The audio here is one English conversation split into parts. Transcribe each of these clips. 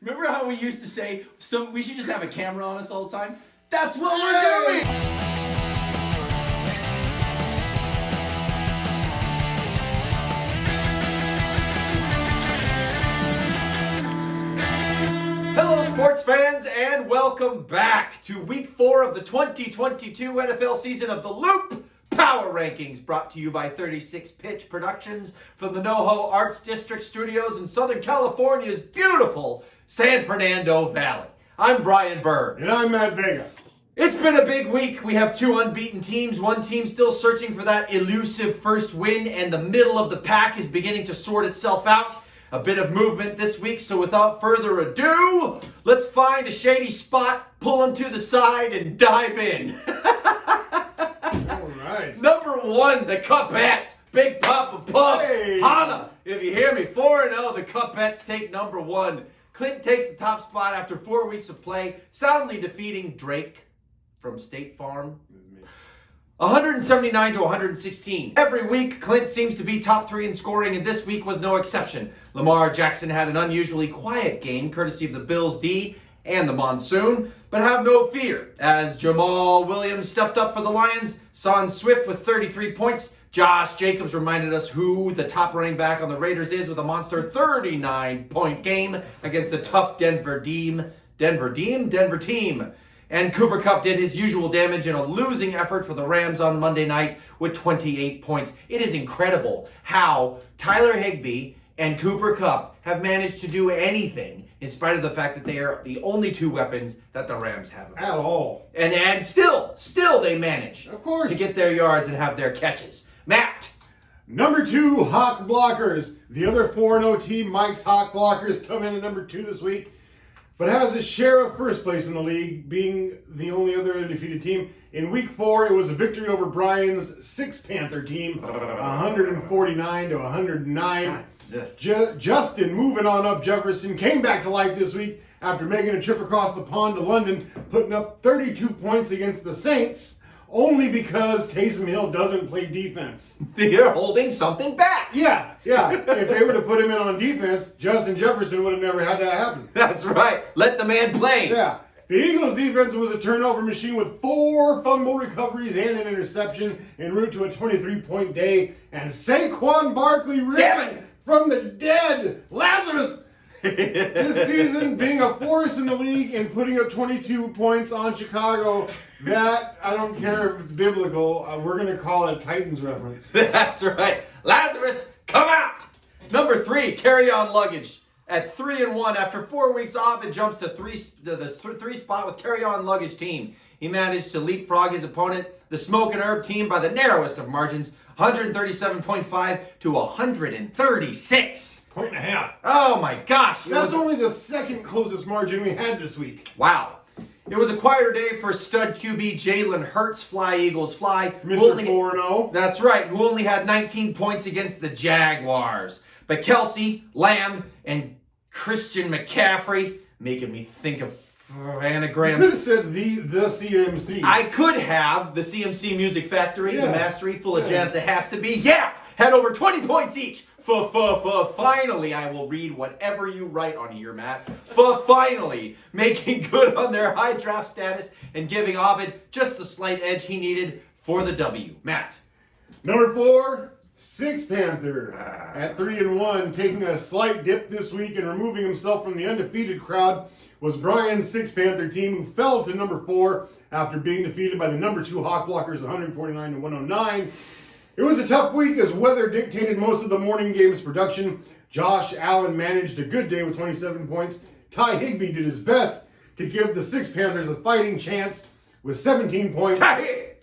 Remember how we used to say, so we should just have a camera on us all the time? That's what we're doing! Hello, sports fans, and welcome back to Week 4 of the 2022 NFL season of The Loop Power Rankings, brought to you by 36 Pitch Productions from the NoHo Arts District Studios in Southern California's beautiful San Fernando Valley. I'm Brian Burr. And I'm Matt Vega. It's been a big week. We have two unbeaten teams. One team still searching for that elusive first win, and the middle of the pack is beginning to sort itself out. A bit of movement this week, so without further ado, let's find a shady spot, pull them to the side, and dive in. All right. Number 1, the Kuppets. Big Papa Pup. Hey. Holla. If you hear me, 4-0, the Kuppets take number 1. Clint takes the top spot after 4 weeks of play, soundly defeating Drake from State Farm. 179 to 116. Every week, Clint seems to be top 3 in scoring, and this week was no exception. Lamar Jackson had an unusually quiet game, courtesy of the Bills' D and the monsoon. But have no fear, as Jamal Williams stepped up for the Lions, Son Swift with 33 points. Josh Jacobs reminded us who the top running back on the Raiders is with a monster 39-point game against a tough Denver team. And Cooper Kupp did his usual damage in a losing effort for the Rams on Monday night with 28 points. It is incredible how Tyler Higbee and Cooper Kupp have managed to do anything in spite of the fact that they are the only two weapons that the Rams have. At all. And still they manage. Of course. To get their yards and have their catches. Matt. Number 2, Hawk Blockers. The other 4-0 team, Mike's Hawk Blockers, come in at number 2 this week, but has a share of first place in the league, being the only other undefeated team. In Week 4, it was a victory over Brian's Six Panther team, 149 to 109. Justin, moving on up Jefferson, came back to life this week after making a trip across the pond to London, putting up 32 points against the Saints, only because Taysom Hill doesn't play defense. They're holding something back. Yeah. If they were to put him in on defense, Justin Jefferson would have never had that happen. That's right. Let the man play. Yeah. The Eagles' defense was a turnover machine with 4 fumble recoveries and an interception en route to a 23-point day. And Saquon Barkley risen from the dead. Lazarus! This season being a force in the league and putting up 22 points on Chicago, that, I don't care if it's biblical, we're going to call it a Titans reference. That's right. Lazarus, come out! Number 3, carry-on luggage. At 3-1, after 4 weeks off, it jumps to the 3 spot with carry-on luggage team. He managed to leapfrog his opponent, the Smoke and Herb team, by the narrowest of margins, 137.5 to 136. Point and a half. Oh my gosh. That's only the second closest margin we had this week. Wow. It was a quieter day for stud QB Jalen Hurts, Fly Eagles Fly. Mr. 4-0. That's right, who only had 19 points against the Jaguars. But Kelsey, Lamb, and Christian McCaffrey, making me think of anagrams. You could have said the CMC. I could have the CMC Music Factory, the Mastery, full of gems. It has to be. Yeah! Had over 20 points each. Finally, I will read whatever you write on here, Matt. Finally, making good on their high draft status and giving Ovid just the slight edge he needed for the W. Matt. Number 4, Six Panther. At 3-1, taking a slight dip this week and removing himself from the undefeated crowd was Brian's Six Panther team, who fell to number 4 after being defeated by the number 2 Hawk Blockers 149 to 109. It was a tough week as weather dictated most of the morning game's production. Josh Allen managed a good day with 27 points. Ty Higbee did his best to give the Six Panthers a fighting chance with 17 points.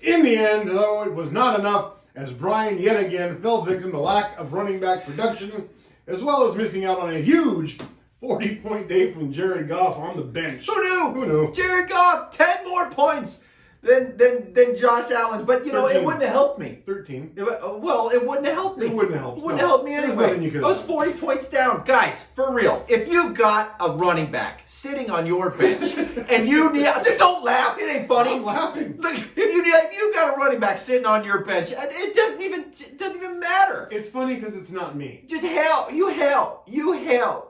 In the end, though, it was not enough as Brian yet again fell victim to lack of running back production, as well as missing out on a huge 40-point day from Jared Goff on the bench. Who knew? Who knew? Jared Goff, 10 more points than Josh Allen. But, 13. it wouldn't have helped me. 13. It wouldn't have helped me. It wouldn't have helped. It wouldn't have helped me There's anyway. nothing you could I have was 40 points down. Guys, for real, if you've got a running back sitting on your bench and you need... Don't laugh. It ain't funny. I'm laughing. Look, if you've got a running back sitting on your bench, it doesn't even matter. It's funny because it's not me. Just help. You help.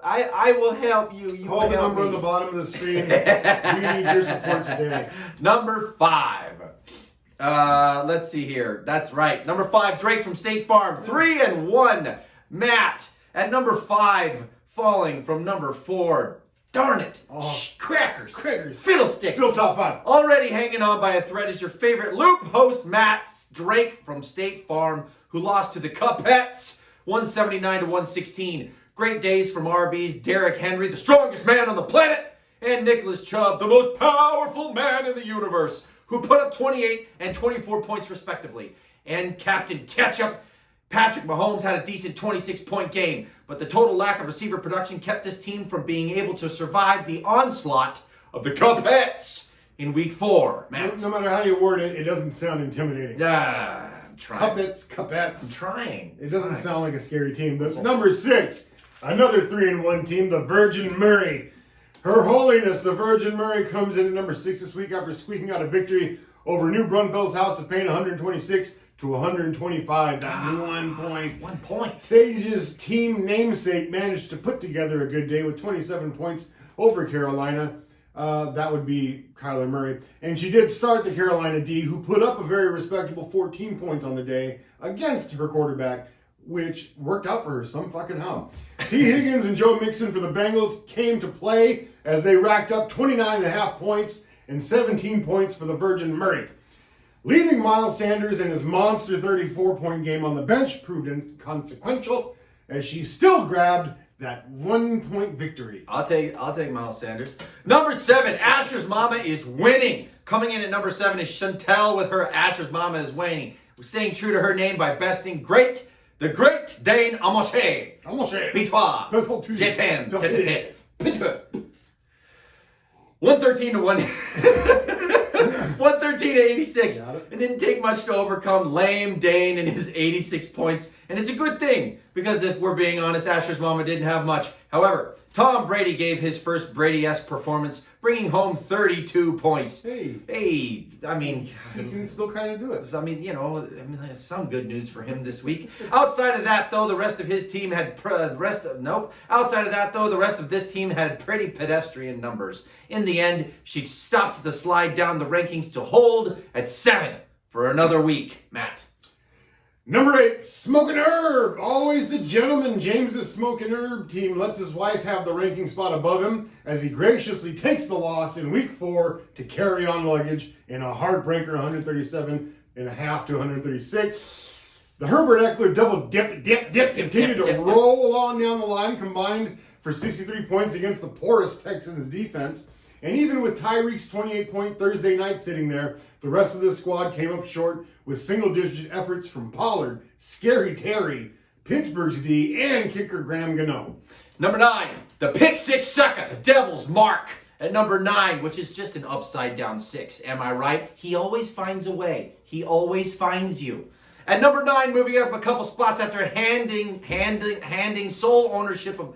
I will help you. You Call the help number me. on the bottom of the screen. We need your support today. Number 5. Let's see here. That's right. Number 5, Drake from State Farm. 3-1. Matt at number 5, falling from number 4. Darn it. Oh. Crackers. Critters. Fiddlesticks. Still top 5. Already hanging on by a thread is your favorite loop host, Matt Drake from State Farm, who lost to the Kuppets, 179-116. Great days from RB's Derrick Henry, the strongest man on the planet, and Nicholas Chubb, the most powerful man in the universe, who put up 28 and 24 points respectively. And Captain Ketchup, Patrick Mahomes, had a decent 26-point game, but the total lack of receiver production kept this team from being able to survive the onslaught of the Kuppets in Week 4. Matt. No matter how you word it, it doesn't sound intimidating. I'm trying. Kuppets. I'm trying. It doesn't sound like a scary team. The number 6, another 3-1 team, the Virgin Mary. Her Holiness, the Virgin Mary, comes in at number 6 this week after squeaking out a victory over New Braunfels House of Pain, 126-125. That 1 point. 1 point. Sage's team namesake managed to put together a good day with 27 points over Carolina. That would be Kyler Murray. And she did start the Carolina D, who put up a very respectable 14 points on the day against her quarterback, which worked out for her some fucking how. T. Higgins and Joe Mixon for the Bengals came to play as they racked up 29.5 points and 17 points for the Virgin Murray. Leaving Miles Sanders and his monster 34-point game on the bench proved inconsequential as she still grabbed that 1-point victory. I'll take Miles Sanders. Number 7, Asher's Mama is winning. Coming in at number 7 is Chantel with her Asher's Mama is winning. We're staying true to her name by besting the great Dane Amoche. Pitois. Jetem. 113-86. It didn't take much to overcome lame Dane and his 86 points. And it's a good thing, because if we're being honest, Asher's Mama didn't have much. However, Tom Brady gave his first Brady-esque performance, bringing home 32 points. Hey, I mean... He can still kind of do it. I mean, there's some good news for him this week. Outside of that, though, the rest of this team had pretty pedestrian numbers. In the end, she stopped the slide down the rankings to hold at 7 for another week. Matt. Number 8, Smokin' Herb. Always the gentleman. James's Smokin' Herb team lets his wife have the ranking spot above him as he graciously takes the loss in Week 4 to carry on luggage in a heartbreaker 137.5-136. The Herbert Eckler double dip continued to roll on down the line, combined for 63 points against the porous Texans defense. And even with Tyreek's 28-point Thursday night sitting there, the rest of this squad came up short with single-digit efforts from Pollard, Scary Terry, Pittsburgh's D, and kicker Graham Gano. Number 9, the pick 6 sucker, the Devil's Mark. At number 9, which is just an upside-down 6. Am I right? He always finds a way. He always finds you. At number 9, moving up a couple spots after handing sole ownership of...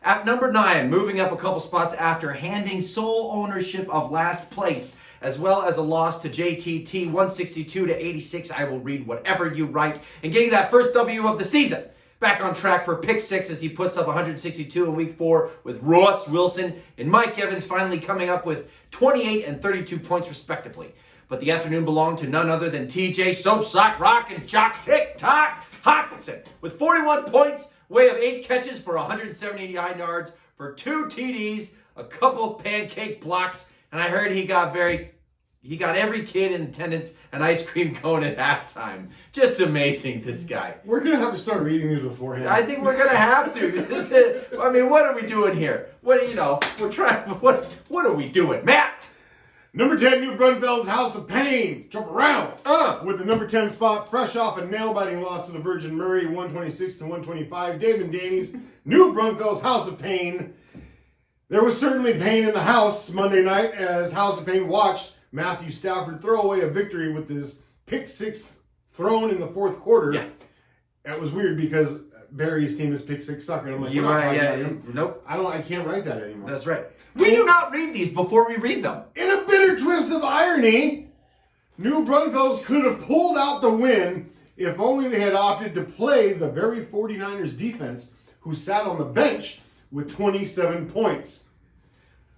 At number 9, moving up a couple spots after handing sole ownership of last place, as well as a loss to JTT 162-86. I will read whatever you write. And getting that first W of the season. Back on track for pick 6 as he puts up 162 in Week 4 with Ross Wilson and Mike Evans finally coming up with 28 and 32 points respectively. But the afternoon belonged to none other than TJ Soapsock Rock and Jock Tick-Tock Hawkinson with 41 points, way of 8 catches for 179 yards for 2 TDs, a couple pancake blocks, and I heard he got every kid in attendance an ice cream cone at halftime. Just amazing, this guy. We're going to have to start reading these beforehand. I think we're going to have to. I mean, what are we doing here? What are we doing? Matt! Number 10, New Braunfels House of Pain. Jump around. With the number 10 spot, fresh off a nail-biting loss to the Virgin Murray, 126-125. Dave and Danny's New Braunfels House of Pain. There was certainly pain in the house Monday night as House of Pain watched Matthew Stafford throw away a victory with his pick six thrown in the fourth quarter. Yeah. It was weird because Barry's team is pick six sucker. I'm like, You're right, yeah. Nope. I can't write that anymore. That's right. We do not read these before we read them. In a bitter twist of irony, New Braunfels could have pulled out the win if only they had opted to play the very 49ers defense who sat on the bench with 27 points.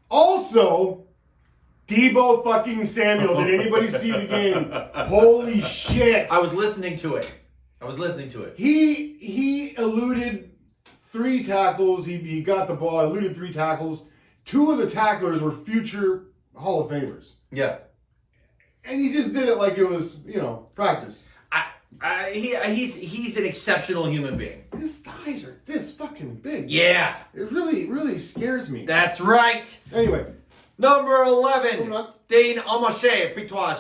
Also, Debo fucking Samuel. Did anybody see the game? Holy shit. I was listening to it. He eluded 3 tackles. He got the ball, eluded 3 tackles. 2 of the tacklers were future Hall of Famers. Yeah. And he just did it like it was, practice. He's an exceptional human being. His thighs are this fucking big. Yeah. It really, really scares me. That's right. Anyway. Number 11. Dane Amache. Pitois.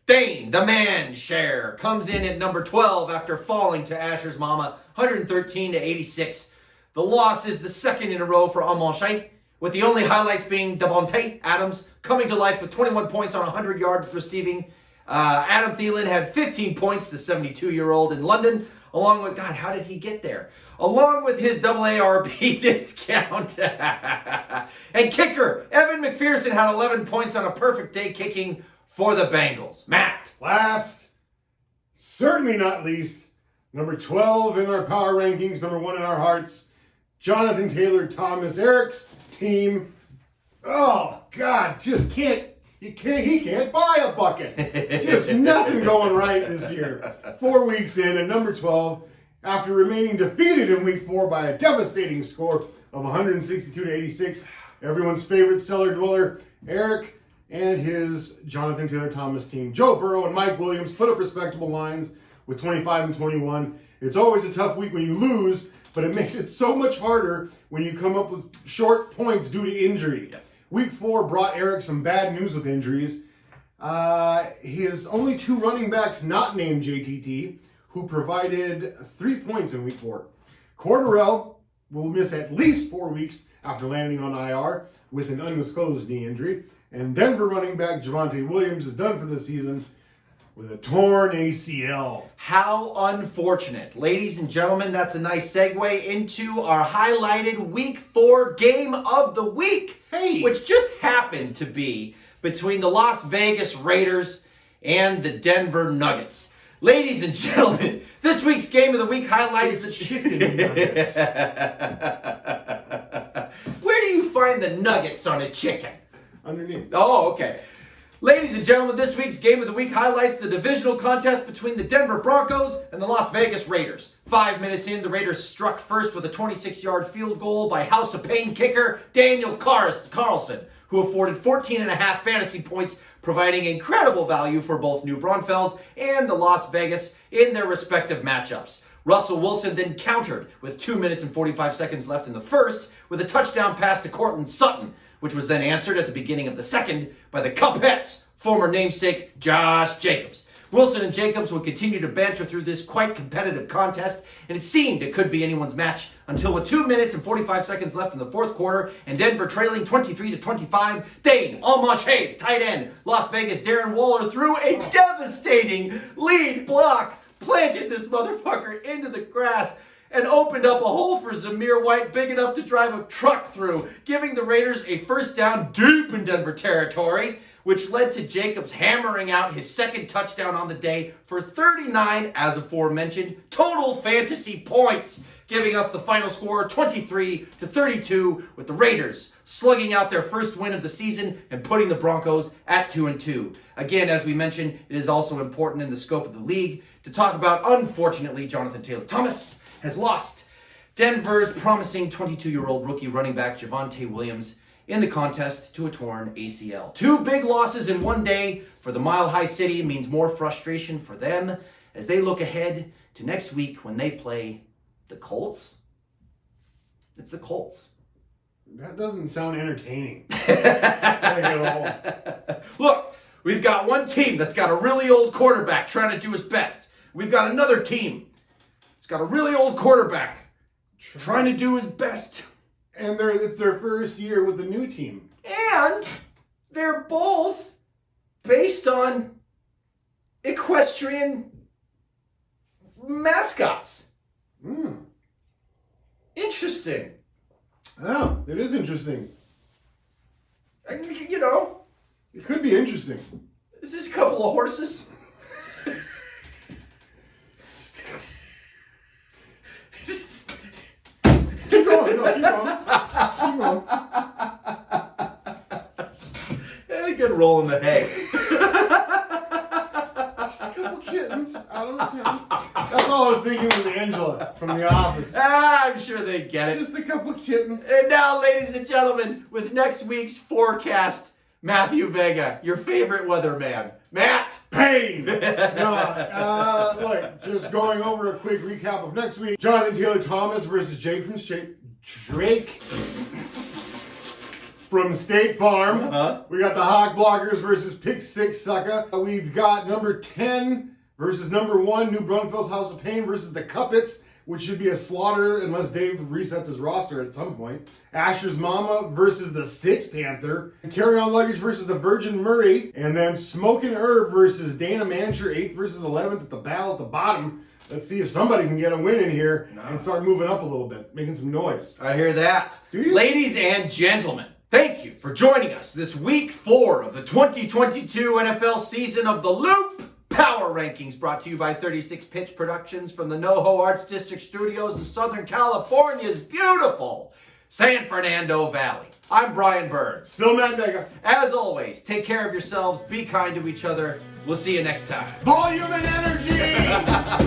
Dane, the man share, comes in at number 12 after falling to Asher's mama, 113-86. The loss is the second in a row for Amache, with the only highlights being Davante Adams coming to life with 21 points on 100 yards receiving. Adam Thielen had 15 points, the 72-year-old in London, along with, God, how did he get there? Along with his AARP discount. And kicker, Evan McPherson had 11 points on a perfect day kicking for the Bengals. Matt. Last, certainly not least, number 12 in our power rankings, number 1 in our hearts, Jonathan Taylor Thomas, Eric's team. Oh, God, he can't buy a bucket. Just nothing going right this year. 4 weeks in, at number 12, after remaining defeated in week 4 by a devastating score of 162-86, everyone's favorite cellar dweller, Eric, and his Jonathan Taylor Thomas team, Joe Burrow and Mike Williams, put up respectable lines with 25 and 21. It's always a tough week when you lose, but it makes it so much harder when you come up with short points due to injury. Week 4 brought Eric some bad news with injuries. His only 2 running backs not named JTT, who provided 3 points in week 4. Cordarrelle will miss at least 4 weeks after landing on IR with an undisclosed knee injury. And Denver running back Jamal Williams is done for the season with a torn ACL. How unfortunate. Ladies and gentlemen, that's a nice segue into our highlighted Week 4 game of the week. Hey! Which just happened to be between the Las Vegas Raiders and the Denver Nuggets. Ladies and gentlemen, this week's game of the week highlights the chicken nuggets. Where do you find the nuggets on a chicken? Underneath. Oh, okay. Ladies and gentlemen, this week's Game of the Week highlights the divisional contest between the Denver Broncos and the Las Vegas Raiders. 5 minutes in, the Raiders struck first with a 26-yard field goal by House of Pain kicker Daniel Carlson, who afforded 14.5 fantasy points, providing incredible value for both New Braunfels and the Las Vegas in their respective matchups. Russell Wilson then countered with 2 minutes and 45 seconds left in the first with a touchdown pass to Cortland Sutton, which was then answered at the beginning of the second by the Kuppets' former namesake Josh Jacobs. Wilson and Jacobs would continue to banter through this quite competitive contest, and it seemed it could be anyone's match until with 2 minutes and 45 seconds left in the fourth quarter and Denver trailing 23-25, Dane Almache's tight end, Las Vegas Darren Waller threw a devastating lead block, planted this motherfucker into the grass, and opened up a hole for Zamir White big enough to drive a truck through, giving the Raiders a first down deep in Denver territory, which led to Jacobs hammering out his second touchdown on the day for 39, as aforementioned, total fantasy points, giving us the final score 23-32, with the Raiders slugging out their first win of the season and putting the Broncos at 2-2. Again, as we mentioned, it is also important in the scope of the league to talk about, unfortunately, Jonathan Taylor Thomas has lost Denver's promising 22-year-old rookie running back Javonte Williams in the contest to a torn ACL. 2 big losses in one day for the Mile High City means more frustration for them as they look ahead to next week when they play the Colts. It's the Colts. That doesn't sound entertaining. Like at all. Look, we've got one team that's got a really old quarterback trying to do his best. We've got another team that's got a really old quarterback trying to do his best. And it's their first year with the new team. And they're both based on equestrian mascots. Interesting. Oh, it is interesting. You know, It could be interesting. is this a couple of horses? Keep going. No, keep going. Keep going. Good roll in the hay. Just a couple kittens out of the town. That's all I was thinking with Angela from The Office. I'm sure they get it. Just a couple kittens. And now, ladies and gentlemen, with next week's forecast, Matthew Vega, your favorite weatherman. Matt! Pain! No, look, just going over a quick recap of next week. Jonathan Taylor Thomas versus Drake from State Farm. We got the Hawk Blockers versus Pick Six Sucker. We've got number 10 versus number 1, New Braunfels House of Pain versus the Kuppets, which should be a slaughter unless Dave resets his roster at some point. Asher's Mama versus the Six Panther. Carry On Luggage versus the Virgin Murray. And then Smokin' Herb versus Dana Mancher, 8th versus 11th at the battle at the bottom. Let's see if somebody can get a win in here and start moving up a little bit, making some noise. I hear that. Do you? Ladies and gentlemen, thank you for joining us this week 4 of the 2022 NFL season of The Loop Power Rankings, brought to you by 36 Pitch Productions from the NoHo Arts District Studios in Southern California's beautiful San Fernando Valley. I'm Brian Burns. Still Matt Vega. As always, take care of yourselves, be kind to each other. We'll see you next time. Volume and energy!